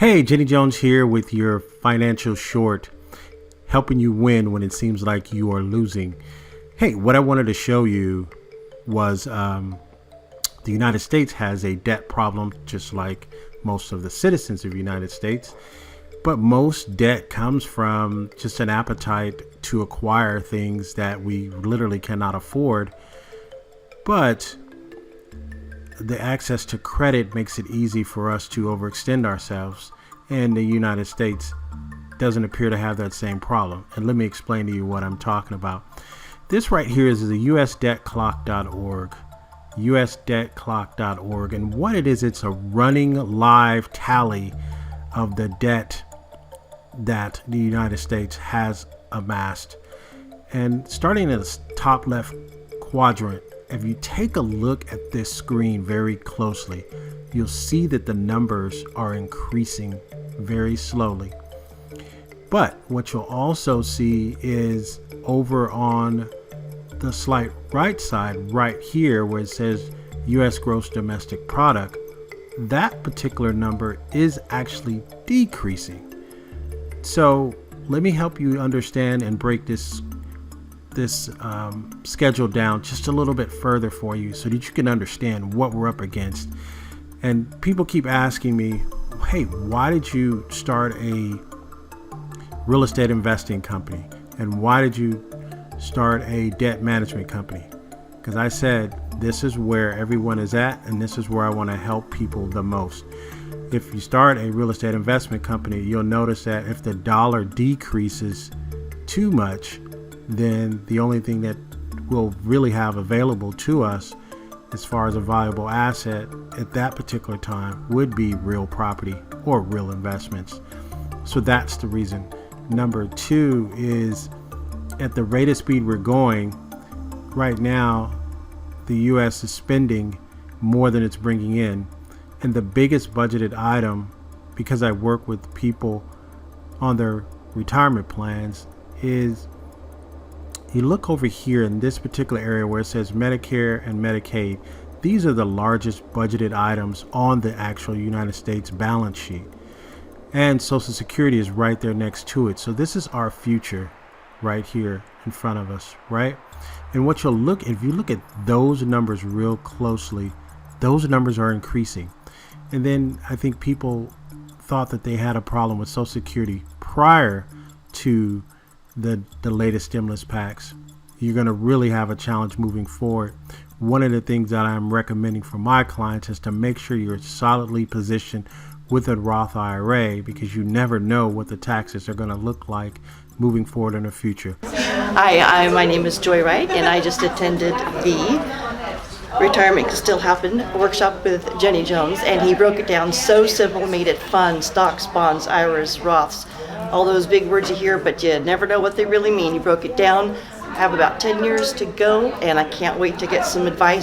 Hey, Jenny Jones here with your financial short, helping you win when it seems like you are losing. Hey, what I wanted to show you was the United States has a debt problem, just like most of the citizens of the United States. But most debt comes from just an appetite to acquire things that we literally cannot afford. But the access to credit makes it easy for us to overextend ourselves, and the United States doesn't appear to have that same problem. And let me explain to you what I'm talking about. This right here is the usdebtclock.org, usdebtclock.org, and what it is, it's a running live tally of the debt that the United States has amassed. And starting in the top left quadrant, if you take a look at this screen very closely, you'll see that the numbers are increasing very slowly. But what you'll also see is over on the slight right side, right here where it says U.S. gross domestic product, that particular number is actually decreasing. So let me help you understand and break this schedule down just a little bit further for you so that you can understand what we're up against. And people keep asking me, hey, why did you start a real estate investing company? And why did you start a debt management company? Because I said, this is where everyone is at, and this is where I want to help people the most. If you start a real estate investment company, you'll notice that if the dollar decreases too much, then the only thing that we'll really have available to us as far as a valuable asset at that particular time would be real property or real investments. So that's the reason. Number two is, at the rate of speed we're going right now, the U.S. is spending more than it's bringing in. And the biggest budgeted item, because I work with people on their retirement plans, is you look over here in this particular area where it says Medicare and Medicaid. These are the largest budgeted items on the actual United States balance sheet. And Social Security is right there next to it. So this is our future right here in front of us, right? And what you'll look, if you look at those numbers real closely, those numbers are increasing. And then I think people thought that they had a problem with Social Security prior to the latest stimulus packs. You're going to really have a challenge moving forward. One of the things that I'm recommending for my clients is to make sure you're solidly positioned with a Roth IRA, because you never know what the taxes are going to look like moving forward in the future. Hi, my name is Joy Wright, and I just attended the Retirement Can Still Happen workshop with Jenny Jones, and he broke it down so simple, made it fun. Stocks, bonds, IRAs, Roths, all those big words you hear, but you never know what they really mean. He broke it down. I have about 10 years to go, and I can't wait to get some advice.